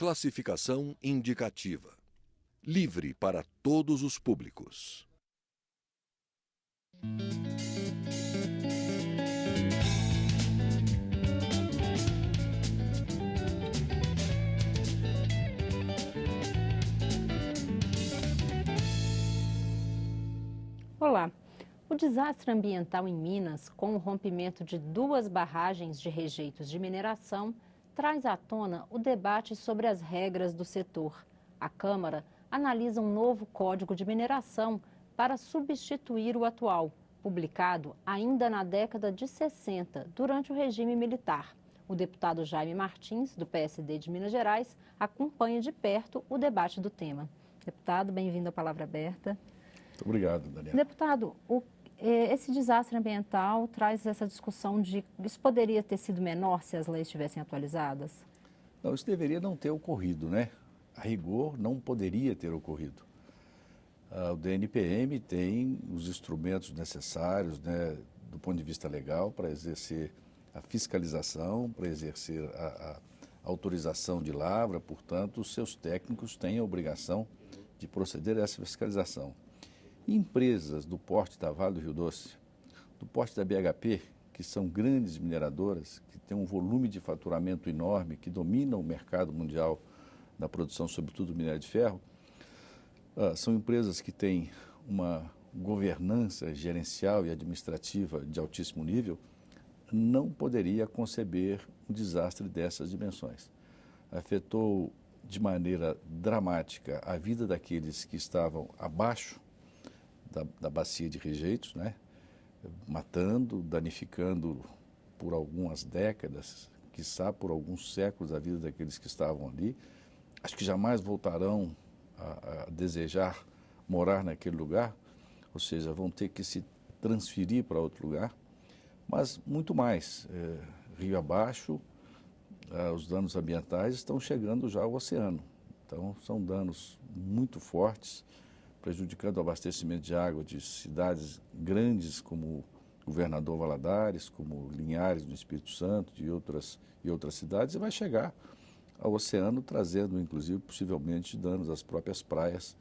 Classificação indicativa. Livre para todos os públicos. Olá! O desastre ambiental em Minas, com o rompimento de 2 barragens de rejeitos de mineração, traz à tona o debate sobre as regras do setor. A Câmara analisa um novo Código de Mineração para substituir o atual, publicado ainda na década de 60, durante o regime militar. O deputado Jaime Martins, do PSD de Minas Gerais, acompanha de perto o debate do tema. Deputado, bem-vindo à Palavra Aberta. Muito obrigado, Daniela. Deputado, esse desastre ambiental traz essa discussão de isso poderia ter sido menor se as leis estivessem atualizadas? Não, isso deveria não ter ocorrido, né? A rigor, não poderia ter ocorrido. O DNPM tem os instrumentos necessários, né, do ponto de vista legal, para exercer a fiscalização, para exercer a autorização de lavra, portanto, os seus técnicos têm a obrigação de proceder a essa fiscalização. Empresas do porte da Vale do Rio Doce, do porte da BHP, que são grandes mineradoras, que têm um volume de faturamento enorme, que dominam o mercado mundial na produção, sobretudo do minério de ferro, são empresas que têm uma governança gerencial e administrativa de altíssimo nível, não poderia conceber um desastre dessas dimensões. Afetou de maneira dramática a vida daqueles que estavam abaixo da bacia de rejeitos, né? Matando, danificando por algumas décadas, quiçá por alguns séculos a vida daqueles que estavam ali. Acho que jamais voltarão a desejar morar naquele lugar, ou seja, vão ter que se transferir para outro lugar, mas muito mais. Rio abaixo, os danos ambientais estão chegando já ao oceano, então são danos muito fortes, prejudicando o abastecimento de água de cidades grandes como Governador Valadares, como Linhares no Espírito Santo e outras cidades, e vai chegar ao oceano, trazendo inclusive possivelmente danos às próprias praias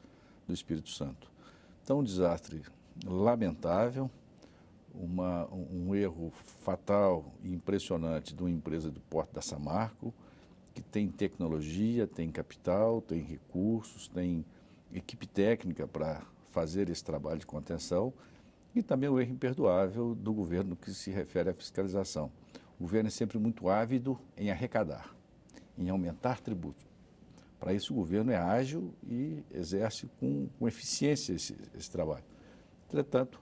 do Espírito Santo. Então, um desastre lamentável, um erro fatal e impressionante de uma empresa do porte da Samarco, que tem tecnologia, tem capital, tem recursos, tem equipe técnica para fazer esse trabalho de contenção, e também o erro imperdoável do governo que se refere à fiscalização. O governo é sempre muito ávido em arrecadar, em aumentar tributos. Para isso o governo é ágil e exerce com eficiência esse trabalho. Entretanto,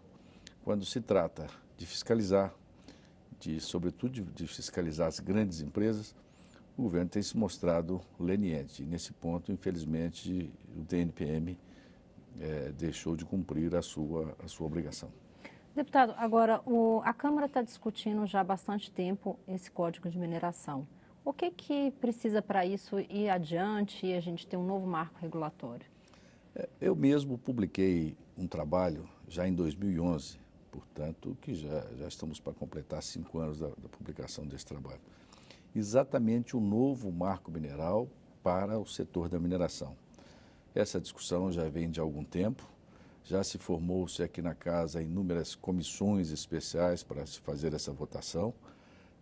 quando se trata de fiscalizar, sobretudo de fiscalizar as grandes empresas, o governo tem se mostrado leniente. E nesse ponto, infelizmente, o DNPM deixou de cumprir a sua obrigação. Deputado, agora a Câmara está discutindo já há bastante tempo esse Código de Mineração. O que precisa para isso ir adiante e a gente ter um novo marco regulatório? Eu mesmo publiquei um trabalho já em 2011, portanto, que já estamos para completar 5 anos da publicação desse trabalho. Exatamente o novo marco mineral para o setor da mineração. Essa discussão já vem de algum tempo, já se formou-se aqui na casa inúmeras comissões especiais para se fazer essa votação.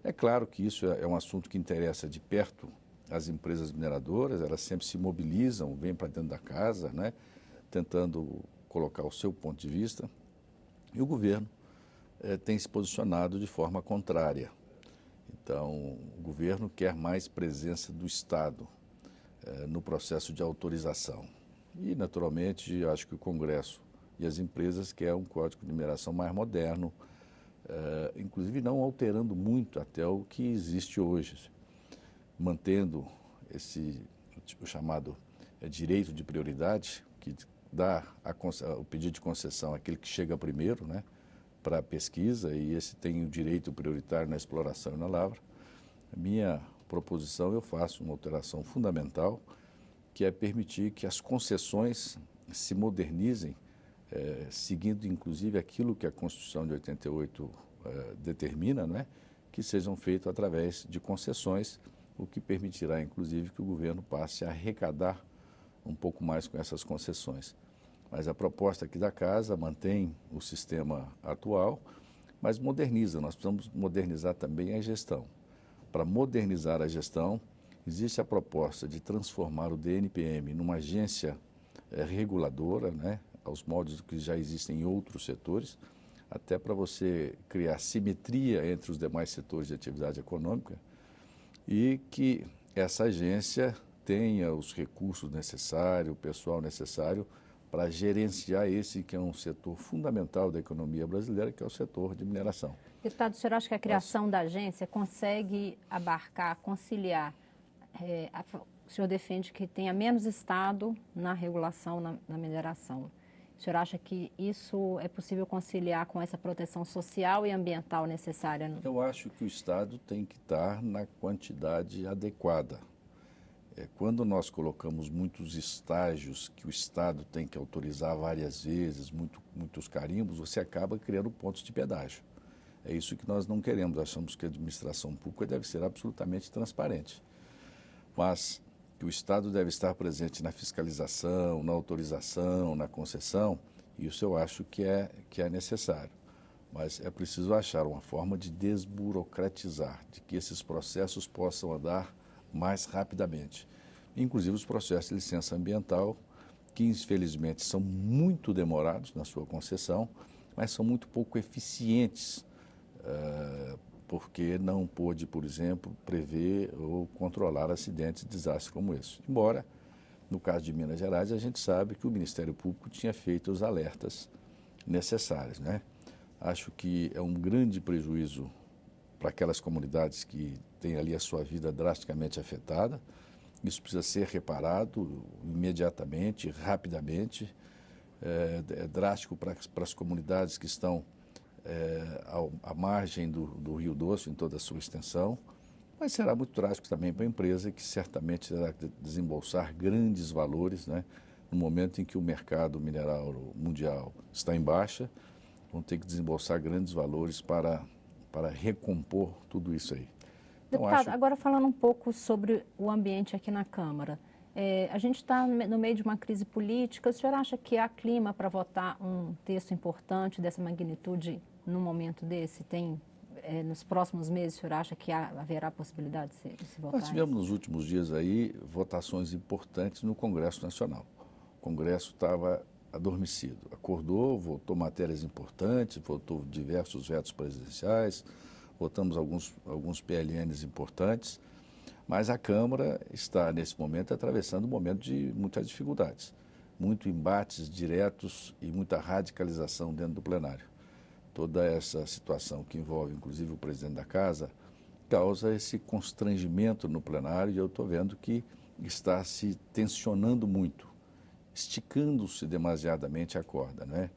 É claro que isso é um assunto que interessa de perto as empresas mineradoras, elas sempre se mobilizam, vêm para dentro da casa, né, tentando colocar o seu ponto de vista, e o governo tem se posicionado de forma contrária. Então, o governo quer mais presença do Estado no processo de autorização. E, naturalmente, acho que o Congresso e as empresas querem um código de mineração mais moderno, inclusive não alterando muito até o que existe hoje, mantendo o chamado direito de prioridade, que dá o pedido de concessão àquele que chega primeiro, né, para a pesquisa, e esse tem o direito prioritário na exploração e na lavra. A minha proposição, eu faço uma alteração fundamental, que é permitir que as concessões se modernizem, seguindo inclusive aquilo que a Constituição de 88 determina, né, que sejam feitas através de concessões o que permitirá, inclusive, que o governo passe a arrecadar um pouco mais com essas concessões. Mas a proposta aqui da Casa mantém o sistema atual, mas moderniza. Nós precisamos modernizar também a gestão. Para modernizar a gestão, existe a proposta de transformar o DNPM numa agência reguladora, né, aos moldes que já existem em outros setores, até para você criar simetria entre os demais setores de atividade econômica e que essa agência tenha os recursos necessários, o pessoal necessário para gerenciar esse que é um setor fundamental da economia brasileira, que é o setor de mineração. Deputado, o senhor acha que a criação da agência consegue abarcar, conciliar? O senhor defende que tenha menos Estado na regulação, na mineração. O senhor acha que isso é possível conciliar com essa proteção social e ambiental necessária? Eu acho que o Estado tem que estar na quantidade adequada. Quando nós colocamos muitos estágios que o Estado tem que autorizar várias vezes, muitos carimbos, você acaba criando pontos de pedágio. É isso que nós não queremos. Achamos que a administração pública deve ser absolutamente transparente. Mas que o Estado deve estar presente na fiscalização, na autorização, na concessão, isso eu acho que é necessário. Mas é preciso achar uma forma de desburocratizar, de que esses processos possam andar mais rapidamente. Inclusive os processos de licença ambiental, que infelizmente são muito demorados na sua concessão, mas são muito pouco eficientes, porque não pôde, por exemplo, prever ou controlar acidentes e desastres como esse. Embora, no caso de Minas Gerais, a gente sabe que o Ministério Público tinha feito os alertas necessários, né? Acho que é um grande prejuízo para aquelas comunidades que têm ali a sua vida drasticamente afetada. Isso precisa ser reparado imediatamente, rapidamente. É drástico para as comunidades que estão à margem do Rio Doce, em toda a sua extensão, mas será muito drástico também para a empresa, que certamente terá que desembolsar grandes valores, né? No momento em que o mercado mineral mundial está em baixa, vão ter que desembolsar grandes valores para recompor tudo isso aí. Então, deputado, agora falando um pouco sobre o ambiente aqui na Câmara. A gente está no meio de uma crise política. O senhor acha que há clima para votar um texto importante dessa magnitude num momento desse? Nos próximos meses, o senhor acha que haverá possibilidade de se votar? Nós tivemos nos últimos dias aí votações importantes no Congresso Nacional. O Congresso estava adormecido. Acordou, votou matérias importantes, votou diversos vetos presidenciais, votamos alguns PLNs importantes, mas a Câmara está, nesse momento, atravessando um momento de muitas dificuldades, muitos embates diretos e muita radicalização dentro do plenário. Toda essa situação que envolve, inclusive, o presidente da Casa, causa esse constrangimento no plenário e eu estou vendo que está se tensionando muito, esticando-se demasiadamente a corda, né?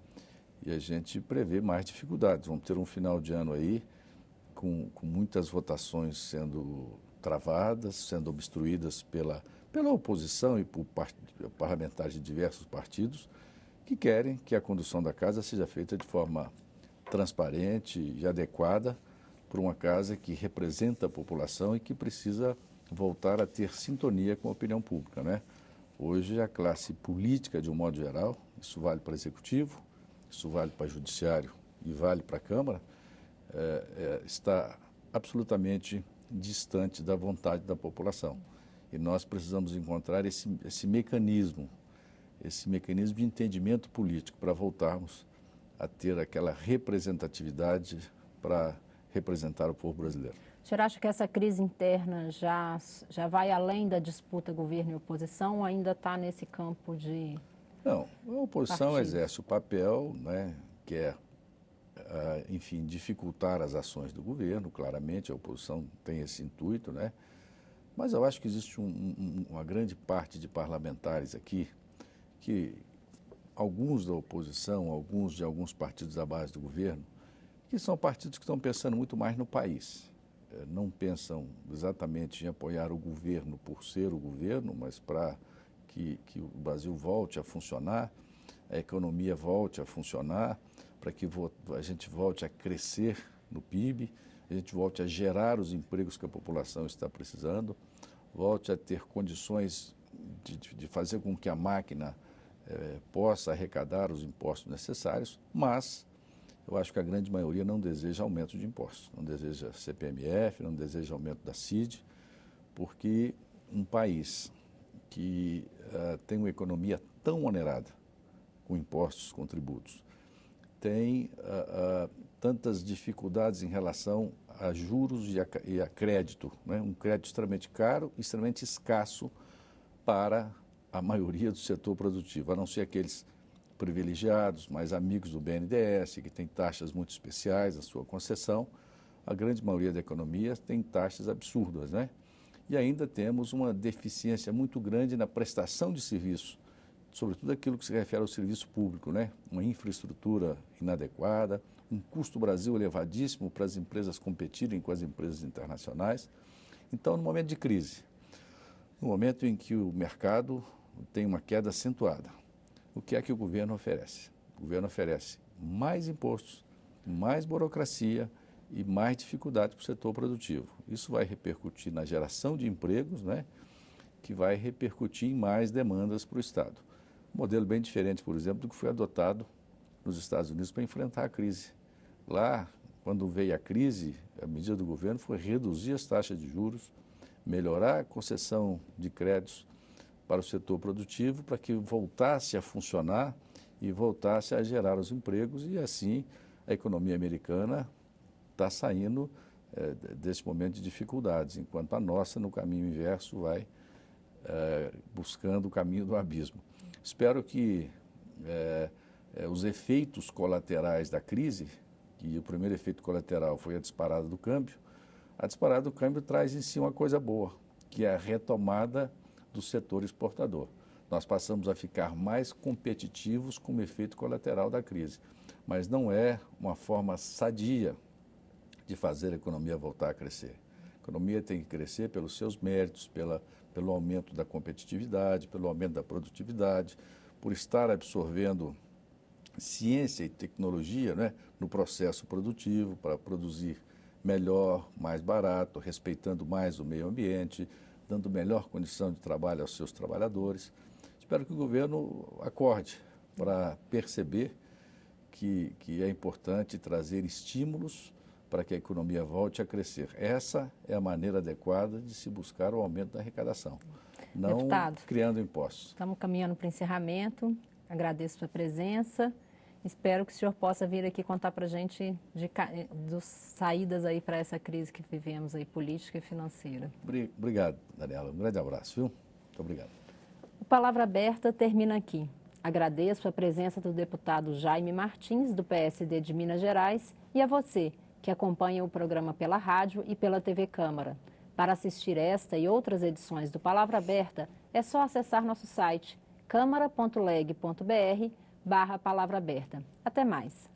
E a gente prevê mais dificuldades. Vamos ter um final de ano aí com muitas votações sendo travadas, sendo obstruídas pela oposição e por parlamentares de diversos partidos que querem que a condução da casa seja feita de forma transparente e adequada para uma casa que representa a população e que precisa voltar a ter sintonia com a opinião pública, né? Hoje a classe política, de um modo geral, isso vale para o Executivo, isso vale para o Judiciário e vale para a Câmara, está absolutamente distante da vontade da população. E nós precisamos encontrar esse mecanismo de entendimento político para voltarmos a ter aquela representatividade para representar o povo brasileiro. O senhor acha que essa crise interna já vai além da disputa governo e oposição ou ainda está nesse campo de... Não, a oposição exerce o papel, né, que é, enfim, dificultar as ações do governo, claramente a oposição tem esse intuito, né? Mas eu acho que existe uma grande parte de parlamentares aqui que alguns da oposição, alguns de alguns partidos da base do governo, que são partidos que estão pensando muito mais no país. Não pensam exatamente em apoiar o governo por ser o governo, mas para que o Brasil volte a funcionar, a economia volte a funcionar, para que a gente volte a crescer no PIB, a gente volte a gerar os empregos que a população está precisando. volte a ter condições de fazer com que a máquina possa arrecadar os impostos necessários, mas eu acho que a grande maioria não deseja aumento de impostos, não deseja CPMF, não deseja aumento da CID, porque um país que tem uma economia tão onerada, com impostos, com tributos, tem tantas dificuldades em relação a juros e a crédito, né? Um crédito extremamente caro, extremamente escasso para a maioria do setor produtivo, a não ser aqueles privilegiados, mais amigos do BNDES, que tem taxas muito especiais na sua concessão. A grande maioria da economia tem taxas absurdas, né? E ainda temos uma deficiência muito grande na prestação de serviço, sobretudo aquilo que se refere ao serviço público, né? Uma infraestrutura inadequada, um custo Brasil elevadíssimo para as empresas competirem com as empresas internacionais. Então, no momento de crise, no momento em que o mercado tem uma queda acentuada, o que é que o governo oferece? O governo oferece mais impostos, mais burocracia e mais dificuldade para o setor produtivo. Isso vai repercutir na geração de empregos, né? Que vai repercutir em mais demandas para o Estado. Um modelo bem diferente, por exemplo, do que foi adotado nos Estados Unidos para enfrentar a crise. Lá, quando veio a crise, a medida do governo foi reduzir as taxas de juros, melhorar a concessão de créditos para o setor produtivo, para que voltasse a funcionar e voltasse a gerar os empregos, e assim a economia americana está saindo desse momento de dificuldades, enquanto a nossa, no caminho inverso, vai buscando o caminho do abismo. Espero que os efeitos colaterais da crise, que o primeiro efeito colateral foi a disparada do câmbio, a disparada do câmbio traz em si uma coisa boa, que é a retomada do setor exportador. Nós passamos a ficar mais competitivos como efeito colateral da crise, mas não é uma forma sadia de fazer a economia voltar a crescer. A economia tem que crescer pelos seus méritos, pelo aumento da competitividade, pelo aumento da produtividade, por estar absorvendo ciência e tecnologia, né, no processo produtivo, para produzir melhor, mais barato, respeitando mais o meio ambiente, dando melhor condição de trabalho aos seus trabalhadores. Espero que o governo acorde para perceber que é importante trazer estímulos para que a economia volte a crescer. Essa é a maneira adequada de se buscar o aumento da arrecadação, não Deputado, criando impostos. Estamos caminhando para o encerramento. Agradeço a sua presença. Espero que o senhor possa vir aqui contar para a gente das saídas aí para essa crise que vivemos aí, política e financeira. Obrigado, Daniela. Um grande abraço, viu? Muito obrigado. O Palavra Aberta termina aqui. Agradeço a presença do deputado Jaime Martins, do PSD de Minas Gerais, e a você, que acompanha o programa pela rádio e pela TV Câmara. Para assistir esta e outras edições do Palavra Aberta, é só acessar nosso site câmara.leg.br/palavra aberta. Até mais.